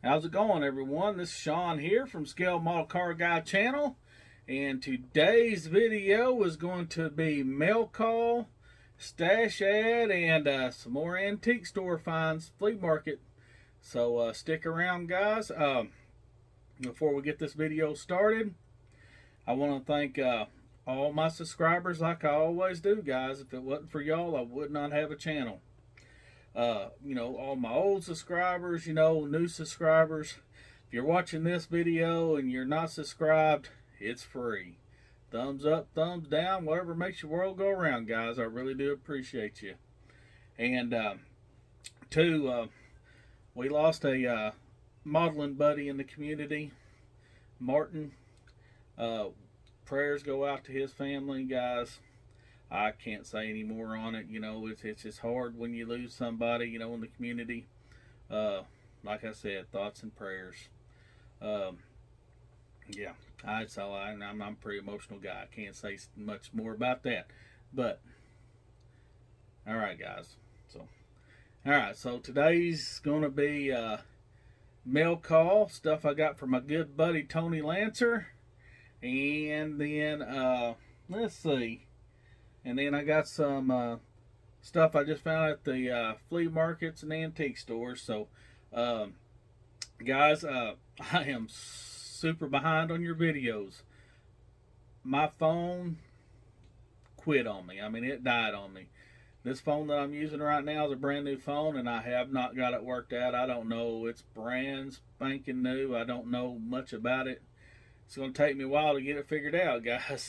How's it going, everyone? This is Sean here from Scale Model Car Guy channel, and today's video is going to be mail call, stash ad, and some more antique store finds, flea market. So stick around, guys. Before we get this video started, I want to thank all my subscribers, like I always do, guys. If it wasn't for y'all, I would not have a channel. All my old subscribers, new subscribers. If you're watching this video and you're not subscribed, it's free. Thumbs up, thumbs down, whatever makes your world go around, guys. I really do appreciate you. And we lost a modeling buddy in the community, Martin. Prayers go out to his family, guys. I can't say any more on it. It's just hard when you lose somebody, in the community. Like I said, thoughts and prayers. I'm a pretty emotional guy. I can't say much more about that. But, all right, guys. So today's going to be mail call, stuff I got from my good buddy Tony Lancer. And then, let's see. And then I got some stuff I just found at the flea markets and antique stores. So, guys, I am super behind on your videos. My phone quit on me. I mean, it died on me. This phone that I'm using right now is a brand new phone, and I have not got it worked out. I don't know. It's brand spanking new. I don't know much about it. It's going to take me a while to get it figured out, guys.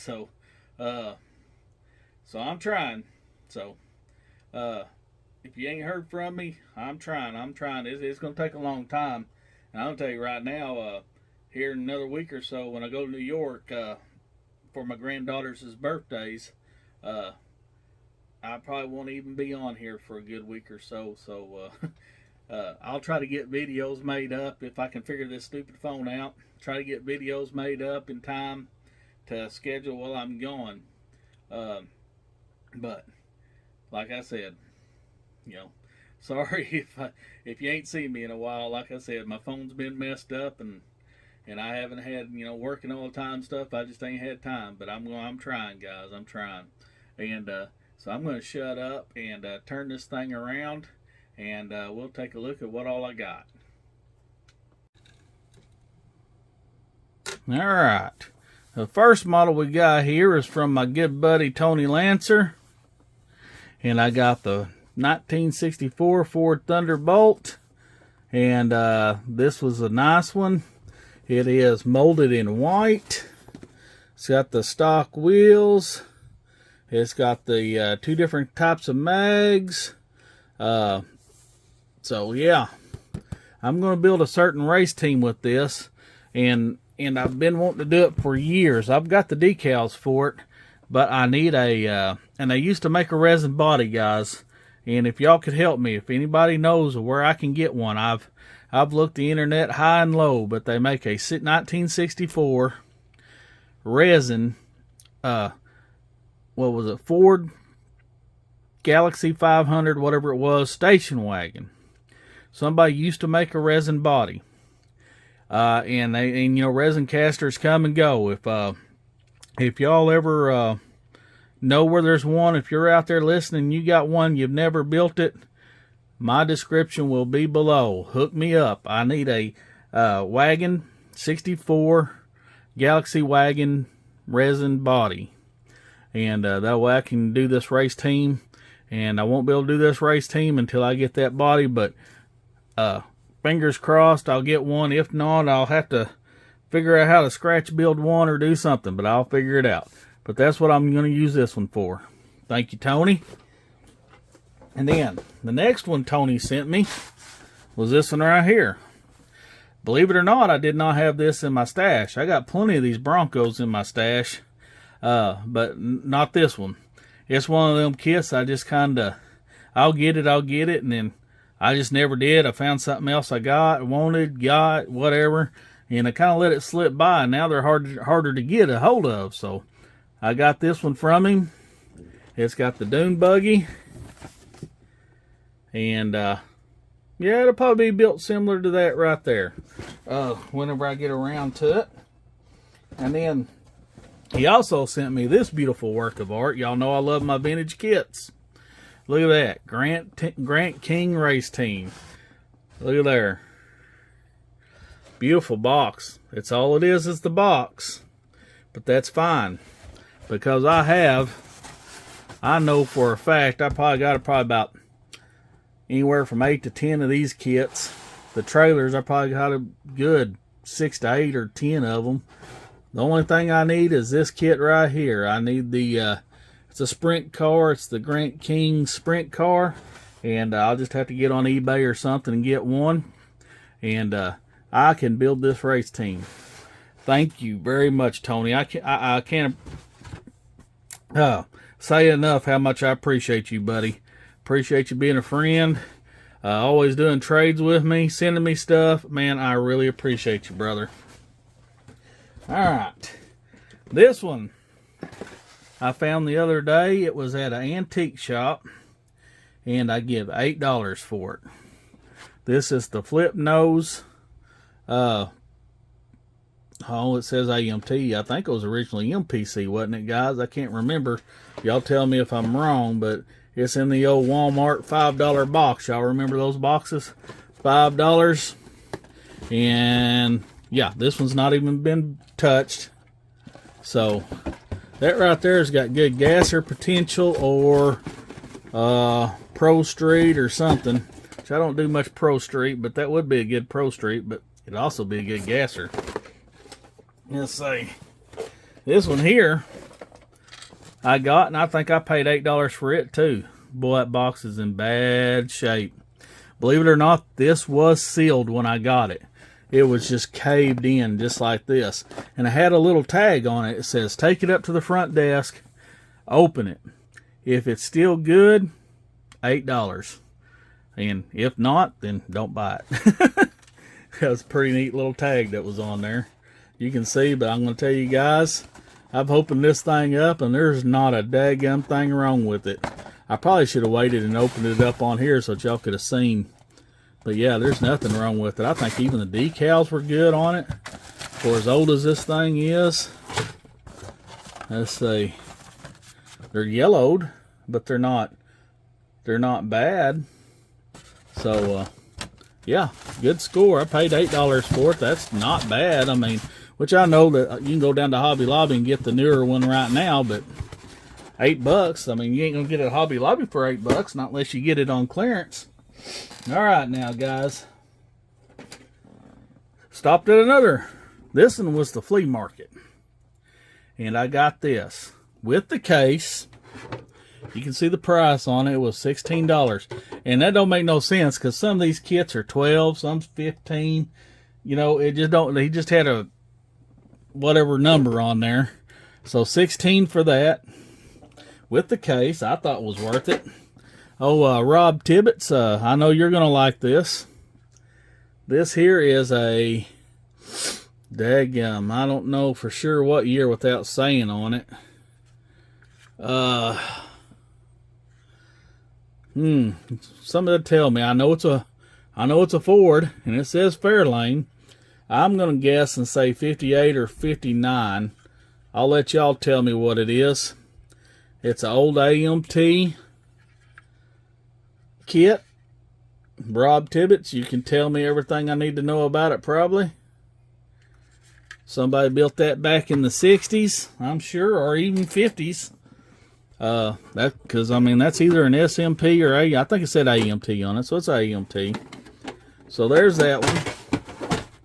So I'm trying. So, if you ain't heard from me, I'm trying. It's going to take a long time. And I'll tell you right now, here in another week or so, when I go to New York for my granddaughter's birthdays, I probably won't even be on here for a good week or so. So, I'll try to get videos made up if I can figure this stupid phone out. Try to get videos made up in time to schedule while I'm gone. But like I said, sorry if you ain't seen me in a while. Like I said, my phone's been messed up, and I haven't had working all the time stuff. I just ain't had time. But I'm trying, guys. I'm trying, and so I'm going to shut up and turn this thing around, and we'll take a look at what all I got. All right. The first model we got here is from my good buddy Tony Lancer. And I got the 1964 Ford Thunderbolt. And this was a nice one. It is molded in white. It's got the stock wheels. It's got the two different types of mags. So yeah, I'm going to build a certain race team with this. And I've been wanting to do it for years. I've got the decals for it, but I need and they used to make a resin body, guys. And if y'all could help me, if anybody knows where I can get one, I've looked the internet high and low, but they make a 1964 resin, Ford Galaxy 500, whatever it was, station wagon. Somebody used to make a resin body. Resin casters come and go. If y'all ever know where there's one, if you're out there listening, you got one, you've never built it, my description will be below. Hook me up. I need a wagon 64 Galaxy wagon resin body, and that way I can do this race team. And I won't be able to do this race team until I get that body, but fingers crossed I'll get one. If not, I'll have to figure out how to scratch build one or do something, but I'll figure it out. But that's what I'm going to use this one for. Thank you, Tony. And then the next one Tony sent me was this one right here. Believe it or not, I did not have this in my stash. I got plenty of these Broncos in my stash, but not this one. It's one of them kits I just I'll get it, and then I just never did. I found something else I got, whatever, and I kind of let it slip by, and now they're harder to get a hold of. So I got this one from him. It's got the dune buggy, and Yeah, it'll probably be built similar to that right there. Whenever I get around to it. And then he also sent me this beautiful work of art. Y'all know I love my vintage kits. Look at that. Grant King Race Team. Look at there. Beautiful box. It's all it is the box. But that's fine. Because I know for a fact, I probably got about anywhere from 8 to 10 of these kits. The trailers, I probably got a good 6 to 8 or 10 of them. The only thing I need is this kit right here. I need the, it's a sprint car. It's the Grant King sprint car. And I'll just have to get on eBay or something and get one. And I can build this race team. Thank you very much, Tony. I can't say enough how much I appreciate you, buddy. Appreciate you being a friend. Always doing trades with me, sending me stuff. Man, I really appreciate you, brother. Alright. This one I found the other day. It was at an antique shop. And I give $8 for it. This is the flip nose. Oh, it says AMT. I think it was originally MPC, wasn't it, guys? I can't remember. Y'all tell me if I'm wrong, but it's in the old Walmart $5 box. Y'all remember those boxes? $5. And yeah, this one's not even been touched. So that right there has got good gasser potential or Pro Street or something. Which I don't do much Pro Street, but that would be a good Pro Street, but it'd also be a good gasser. Let's see. This one here I got, and I think I paid $8 for it too. Boy, that box is in bad shape. Believe it or not, this was sealed when I got it. It was just caved in, just like this. And I had a little tag on it. It says, take it up to the front desk, open it. If it's still good, $8. And if not, then don't buy it. That was a pretty neat little tag that was on there. You can see, but I'm going to tell you guys, I've opened this thing up, and there's not a daggum thing wrong with it. I probably should have waited and opened it up on here so y'all could have seen. But yeah, there's nothing wrong with it. I think even the decals were good on it. For as old as this thing is. Let's see. They're yellowed, but they're not bad. So, yeah, good score. I paid $8 for it. That's not bad. I mean, which I know that you can go down to Hobby Lobby and get the newer one right now, but $8, I mean, you ain't gonna get it at Hobby Lobby for $8, not unless you get it on clearance. All right, now, guys. Stopped at another. This one was the flea market. And I got this with the case. You can see the price on it. It was $16. And that don't make no sense because some of these kits are $12, some's $15. You know, it just don't, he just had a whatever number on there. So $16 for that. With the case, I thought was worth it. Oh, Rob Tibbetts, I know you're going to like this. This here is a daggum. I don't know for sure what year without saying on it. Somebody tell me. I know it's a Ford, and it says Fairlane. I'm going to guess and say 58 or 59. I'll let y'all tell me what it is. It's an old AMT kit. Rob Tibbetts, you can tell me everything I need to know about it probably. Somebody built that back in the 60s, I'm sure, or even 50s. Because I mean, that's either an SMP or I think it said AMT on it, so it's AMT. So there's that one.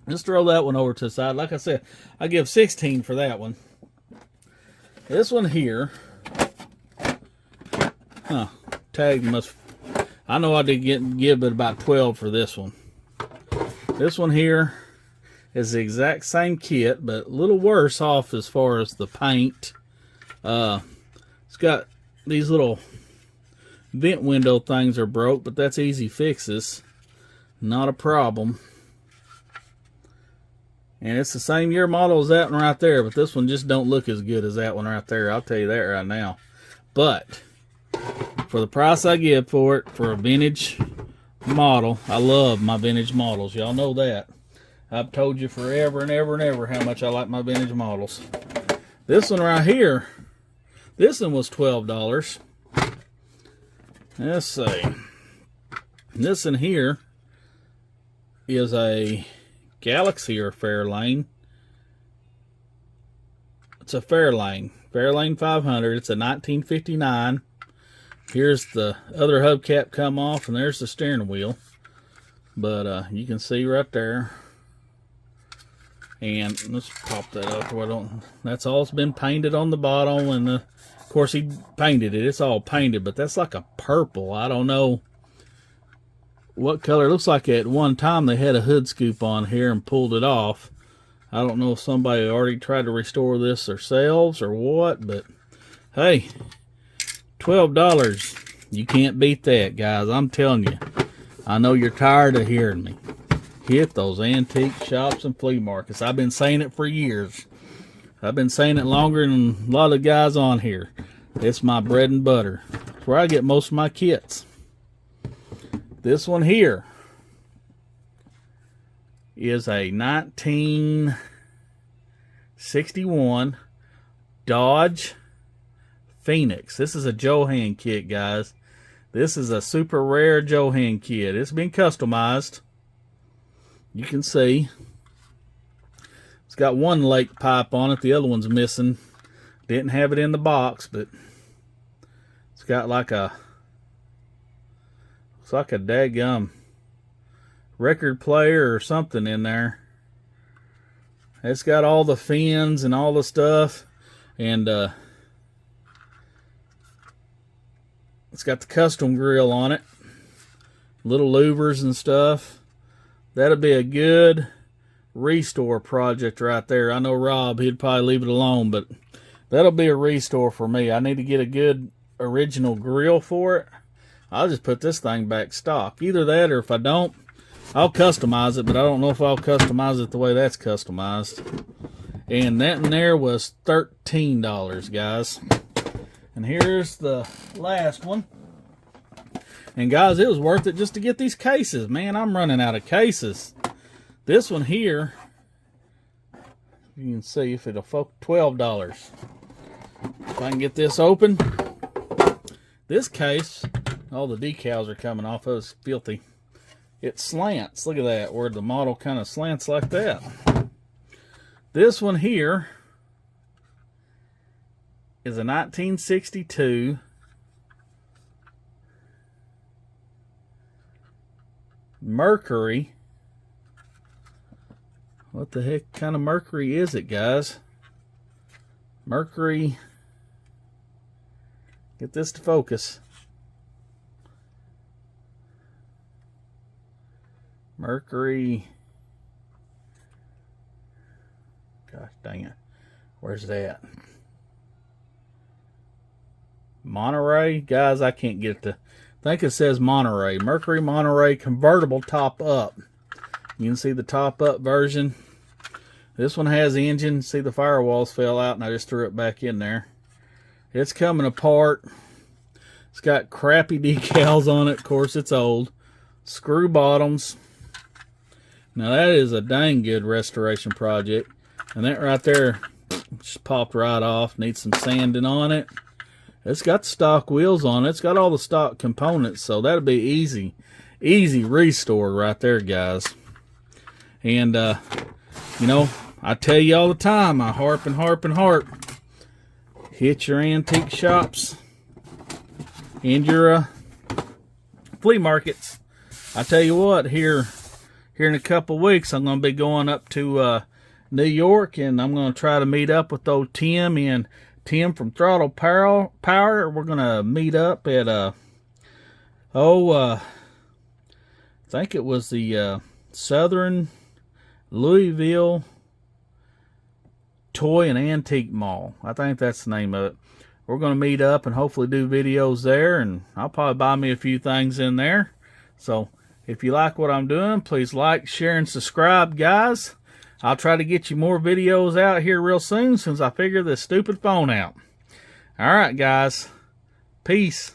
Let's throw that one over to the side. Like I said, I give 16 for that one. This one here, tag must, I know I did give it about 12 for this one. This one here is the exact same kit, but a little worse off as far as the paint. It's got these little vent window things are broke, but that's easy fixes. Not a problem. And it's the same year model as that one right there, but this one just don't look as good as that one right there. I'll tell you that right now. But for the price I give for it, for a vintage model. I love my vintage models. Y'all know that. I've told you forever and ever and ever how much I like my vintage models. This one right here, this one was $12. Let's see. This in here is a Galaxy or Fairlane. It's a Fairlane 500. It's a 1959. Here's the other hubcap come off, and there's the steering wheel. But you can see right there. And let's pop that up. That's all it's been painted on the bottom, and of course he painted it. It's all painted, but that's like a purple. I don't know what color. It looks like at one time they had a hood scoop on here and pulled it off. I don't know if somebody already tried to restore this themselves or what, but hey, $12. You can't beat that, guys. I'm telling you. I know you're tired of hearing me. Hit those antique shops and flea markets. I've been saying it for years. I've been saying it longer than a lot of guys on here. It's my bread and butter. It's where I get most of my kits. This one here is a 1961 Dodge Phoenix. This is a Johan kit, guys. This is a super rare Johan kit. It's been customized. You can see it's got one lake pipe on it. The other one's missing. Didn't have it in the box, but it's got like a, looks like a daggum record player or something in there. It's got all the fins and all the stuff, and it's got the custom grill on it, little louvers and stuff. That'll be a good restore project right there. I know Rob, he'd probably leave it alone, but that'll be a restore for me. I need to get a good original grill for it. I'll just put this thing back stock. Either that, or if I don't, I'll customize it, but I don't know if I'll customize it the way that's customized. And that in there was $13, guys. And here's the last one. And guys, it was worth it just to get these cases. Man, I'm running out of cases. This one here, you can see if it'll focus, $12. If I can get this open. This case, all the decals are coming off. It was filthy. It slants. Look at that, where the model kind of slants like that. This one here is a 1962 Mercury. What the heck kind of Mercury is it, guys? Mercury. Get this to focus. Mercury. Gosh dang it. Where's that? Monterey? Guys, I can't get it to. I think it says Monterey. Mercury Monterey convertible top up. You can see the top up version. This one has the engine. See, the firewalls fell out and I just threw it back in there. It's coming apart. It's got crappy decals on it. Of course, it's old. Screw bottoms. Now that is a dang good restoration project. And that right there just popped right off. Needs some sanding on it. It's got stock wheels on it. It's got all the stock components, so that'll be easy restore right there, guys. And, you know, I tell you all the time, I harp and harp and harp. Hit your antique shops and your flea markets. I tell you what, here in a couple weeks, I'm going to be going up to New York, and I'm going to try to meet up with old Tim and Tim from Throttle Power. We're going to meet up at, I think it was the Southern Louisville Toy and Antique Mall. I think that's the name of it. We're going to meet up and hopefully do videos there, and I'll probably buy me a few things in there. So if you like what I'm doing, please like, share, and subscribe, guys. I'll try to get you more videos out here real soon since I figure this stupid phone out. All right, guys. Peace.